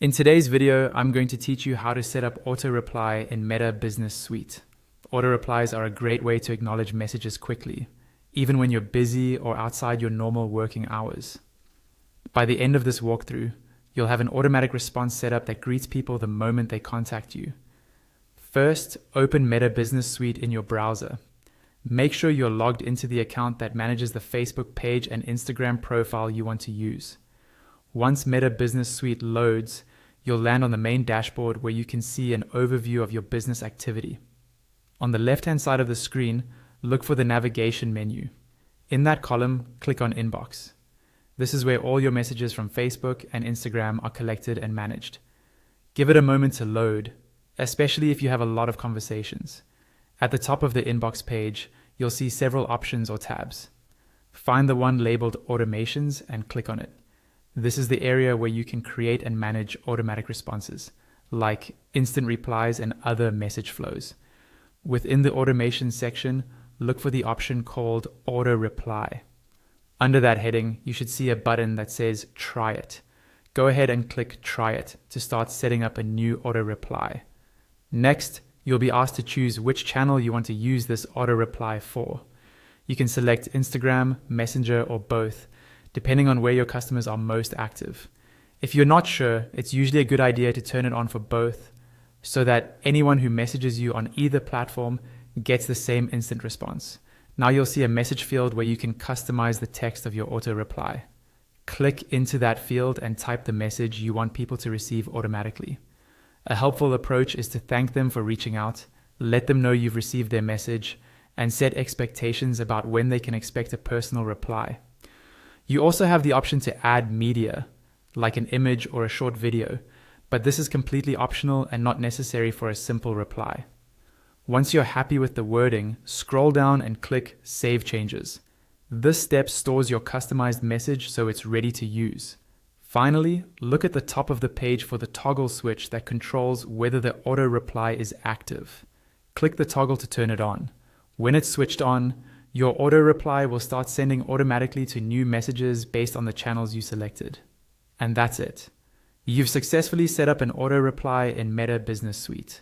In today's video, I'm going to teach you how to set up auto reply in Meta Business Suite. Auto replies are a great way to acknowledge messages quickly, even when you're busy or outside your normal working hours. By the end of this walkthrough, you'll have an automatic response set up that greets people the moment they contact you. First, open Meta Business Suite in your browser. Make sure you're logged into the account that manages the Facebook page and Instagram profile you want to use. Once Meta Business Suite loads, you'll land on the main dashboard where you can see an overview of your business activity. On the left-hand side of the screen, look for the navigation menu. In that column, click on Inbox. This is where all your messages from Facebook and Instagram are collected and managed. Give it a moment to load, especially if you have a lot of conversations. At the top of the inbox page, you'll see several options or tabs. Find the one labeled Automations and click on it. This is the area where you can create and manage automatic responses, like instant replies and other message flows. Within the automation section, look for the option called Auto Reply. Under that heading, you should see a button that says Try It. Go ahead and click Try It to start setting up a new auto reply. Next, you'll be asked to choose which channel you want to use this auto reply for. You can select Instagram, Messenger, or both, depending on where your customers are most active. If you're not sure, it's usually a good idea to turn it on for both so that anyone who messages you on either platform gets the same instant response. Now you'll see a message field where you can customize the text of your auto reply. Click into that field and type the message you want people to receive automatically. A helpful approach is to thank them for reaching out, let them know you've received their message, and set expectations about when they can expect a personal reply. You also have the option to add media, like an image or a short video, but this is completely optional and not necessary for a simple reply. Once you're happy with the wording, scroll down and click Save Changes. This step stores your customized message so it's ready to use. Finally, look at the top of the page for the toggle switch that controls whether the auto reply is active. Click the toggle to turn it on. When it's switched on, your auto reply will start sending automatically to new messages based on the channels you selected. And that's it. You've successfully set up an auto reply in Meta Business Suite.